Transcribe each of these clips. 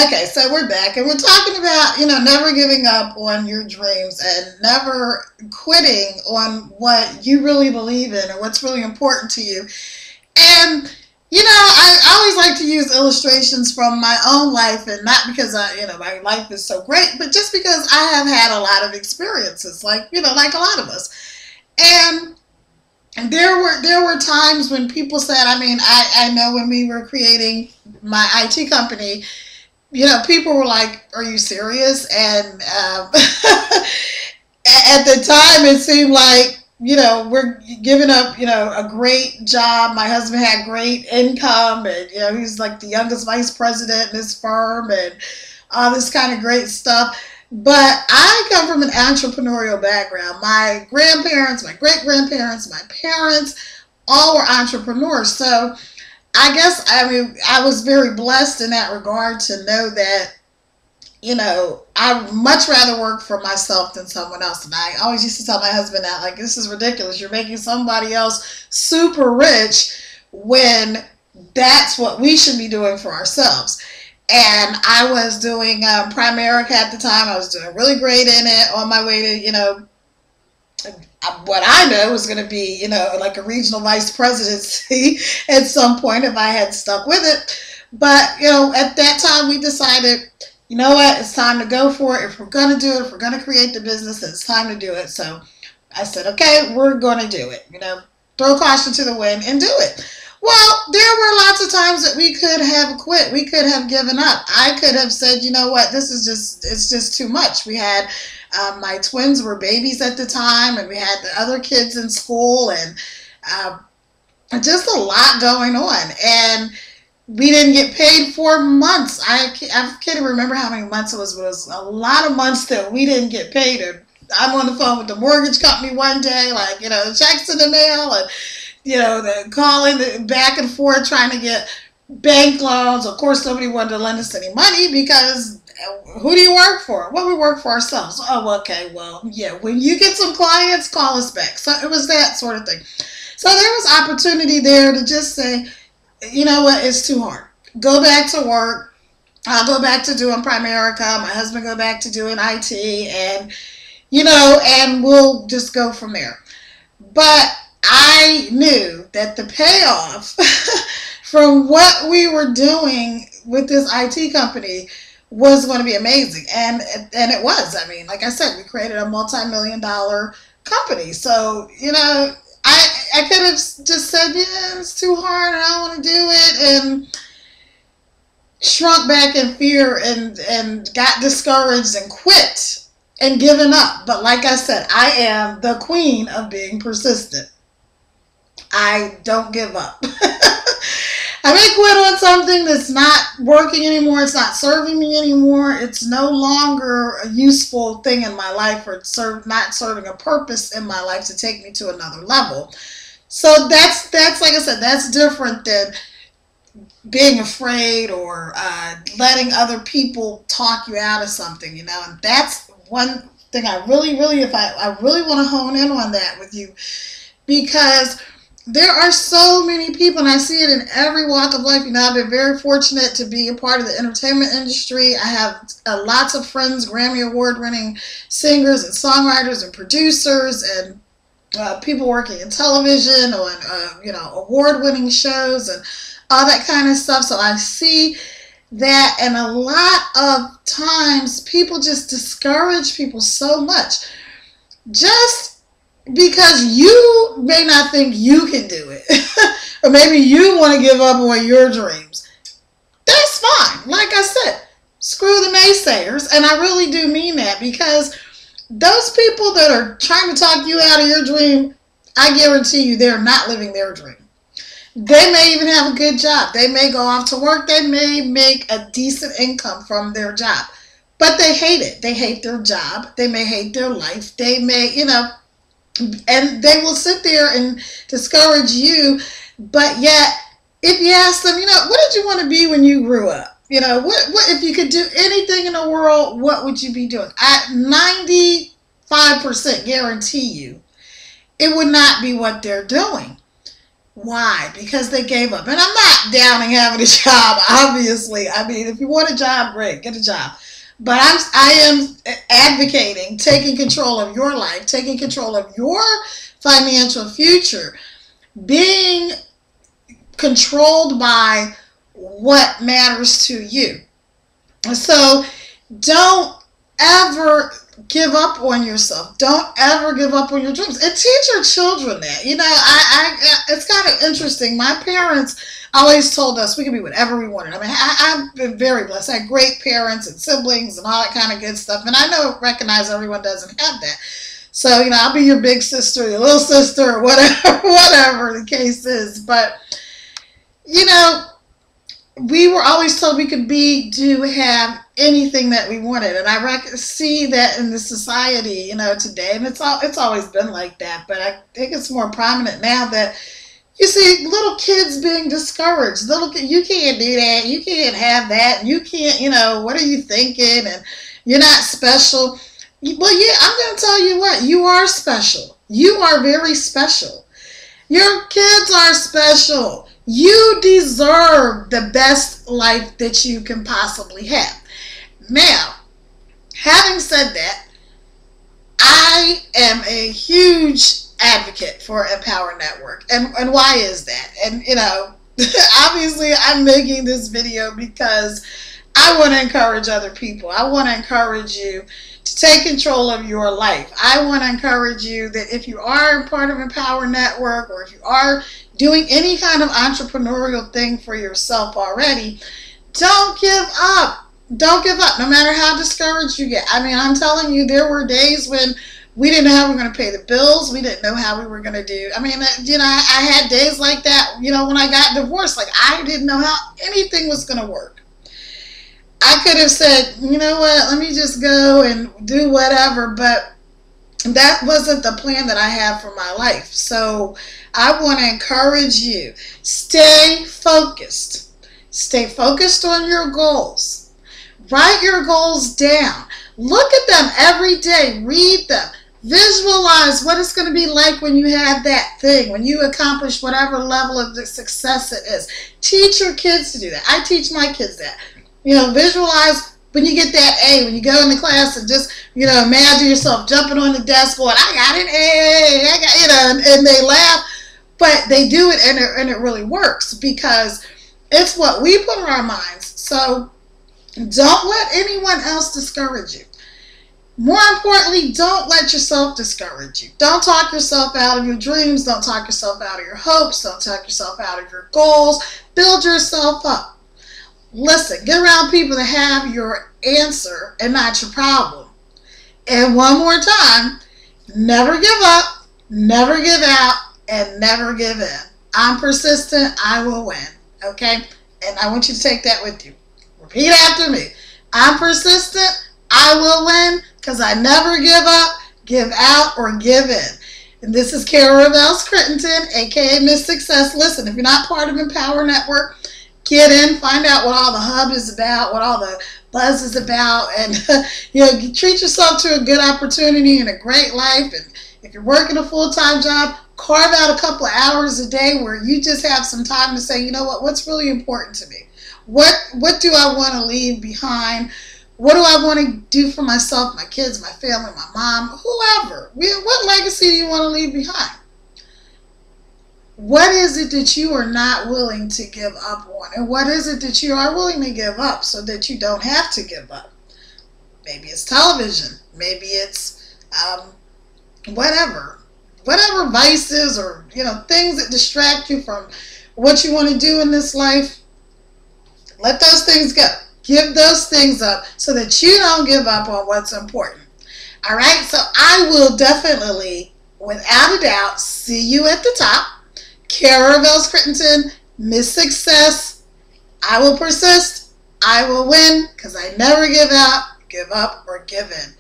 Okay, so we're back and we're talking about, never giving up on your dreams and never quitting on what you really believe in or what's really important to you. And I always like to use illustrations from my own life, and not because my life is so great, but just because I have had a lot of experiences, like a lot of us. And there were times when people said, I know when we were creating my IT company, people were like, "Are you serious?" And at the time, it seemed like, we're giving up, a great job. My husband had great income, and, he's like the youngest vice president in his firm and all this kind of great stuff. But I come from an entrepreneurial background. My grandparents, my great grandparents, my parents, all were entrepreneurs. So I was very blessed in that regard to know that, I'd much rather work for myself than someone else. And I always used to tell my husband that, like, this is ridiculous. You're making somebody else super rich when that's what we should be doing for ourselves. And I was doing Primerica at the time. I was doing really great in it, on my way to, what I know was going to be, like a regional vice presidency at some point if I had stuck with it. But, at that time we decided, you know what, it's time to go for it. If we're going to do it, if we're going to create the business, it's time to do it. So I said, okay, we're going to do it. Throw caution to the wind and do it. Well, there were lots of times that we could have quit. We could have given up. I could have said, you know what, it's just too much. We had, my twins were babies at the time, and we had the other kids in school, and just a lot going on. And we didn't get paid for months. I can't even remember how many months it was, but it was a lot of months that we didn't get paid. And I'm on the phone with the mortgage company one day, like, checks in the mail, and the calling back and forth trying to get bank loans. Of course, nobody wanted to lend us any money because who do you work for? Well, we work for ourselves. Oh, okay. Well, yeah, when you get some clients, call us back. So it was that sort of thing. So there was opportunity there to just say, you know what, it's too hard. Go back to work. I'll go back to doing Primerica. My husband go back to doing IT, and, and we'll just go from there. But I knew that the payoff from what we were doing with this IT company was going to be amazing. And it was. Like I said, we created a multi-million-dollar company. So, I could have just said, yeah, it's too hard, I don't want to do it, and shrunk back in fear and got discouraged and quit and given up. But like I said, I am the queen of being persistent. I don't give up. I may quit on something that's not working anymore. It's not serving me anymore. It's no longer a useful thing in my life, or not serving a purpose in my life to take me to another level. So that's like I said, that's different than being afraid or letting other people talk you out of something, And that's one thing I really want to hone in on that with you, because there are so many people, and I see it in every walk of life. I've been very fortunate to be a part of the entertainment industry. I have lots of friends, Grammy Award-winning singers and songwriters and producers, and people working in television on, award-winning shows and all that kind of stuff. So I see that, and a lot of times people just discourage people so much. Just because you may not think you can do it, or maybe you want to give up on your dreams. That's fine. Like I said, screw the naysayers. And I really do mean that, because those people that are trying to talk you out of your dream, I guarantee you they're not living their dream. They may even have a good job. They may go off to work. They may make a decent income from their job, but they hate it. They hate their job. They may hate their life. They may, and they will sit there and discourage you. But yet, if you ask them, what did you want to be when you grew up? What if you could do anything in the world, what would you be doing? I 95% guarantee you it would not be what they're doing. Why? Because they gave up. And I'm not downing having a job, obviously. I mean, if you want a job, great, get a job. But I am advocating taking control of your life, taking control of your financial future, being controlled by what matters to you. So don't ever give up on yourself. Don't ever give up on your dreams, and teach your children that. You know, it's kind of interesting. My parents always told us we could be whatever we wanted. I mean, I've been very blessed. I had great parents and siblings and all that kind of good stuff. And I recognize everyone doesn't have that. So, you know, I'll be your big sister, your little sister, or whatever the case is. But, you know, we were always told we could have anything that we wanted, and I see that in the society, you know, today, and it's always been like that. But I think it's more prominent now that you see little kids being discouraged. You can't do that, you can't have that, and you can't, you know, what are you thinking? And you're not special. Well, yeah, I'm going to tell you what, you are special. You are very special. Your kids are special. You deserve the best life that you can possibly have. Now, having said that, I am a huge advocate for Empower Network. And why is that? And, you know, obviously I'm making this video because I want to encourage other people. I want to encourage you to take control of your life. I want to encourage you that if you are part of Empower Network, or if you are doing any kind of entrepreneurial thing for yourself already, don't give up. Don't give up, no matter how discouraged you get. I mean, I'm telling you, there were days when we didn't know how we were going to pay the bills. We didn't know how we were going to do. I mean, you know, I had days like that, you know, when I got divorced. Like, I didn't know how anything was going to work. I could have said, you know what, let me just go and do whatever, but that wasn't the plan that I had for my life. So I want to encourage you, stay focused. Stay focused on your goals. Write your goals down. Look at them every day. Read them. Visualize what it's going to be like when you have that thing, when you accomplish whatever level of success it is. Teach your kids to do that. I teach my kids that. You know, visualize when you get that A, when you go into class, and just, you know, imagine yourself jumping on the desk going, I got an A, I got, you know, and they laugh, but they do it, and it really works because it's what we put in our minds. So don't let anyone else discourage you. More importantly, don't let yourself discourage you. Don't talk yourself out of your dreams. Don't talk yourself out of your hopes. Don't talk yourself out of your goals. Build yourself up. Listen, get around people that have your answer and not your problem. And one more time, never give up, never give out, and never give in. I'm persistent, I will win. Okay? And I want you to take that with you. Repeat after me. I'm persistent, I will win, because I never give up, give out, or give in. And this is Kara Reveals Crittenden, aka Miss Success. Listen, if you're not part of Empower Network, get in, find out what all the hub is about, what all the buzz is about, and you know, treat yourself to a good opportunity and a great life. And if you're working a full-time job, carve out a couple of hours a day where you just have some time to say, you know what, what's really important to me? What do I want to leave behind? What do I want to do for myself, my kids, my family, my mom, whoever? What legacy do you want to leave behind? What is it that you are not willing to give up on? And what is it that you are willing to give up so that you don't have to give up? Maybe it's television. Maybe it's whatever vices, or, you know, things that distract you from what you want to do in this life. Let those things go. Give those things up so that you don't give up on what's important. All right? So I will definitely, without a doubt, see you at the top. Kara Reveals Crittenden, Miss Success. I will persist. I will win, because I never give out, give up, or give in.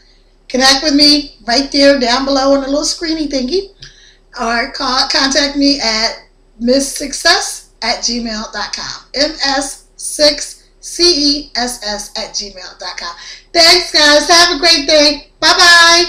Connect with me right there down below on the little screeny thingy, or contact me at mssuccess@gmail.com. MS6CESS@gmail.com. Thanks, guys. Have a great day. Bye-bye.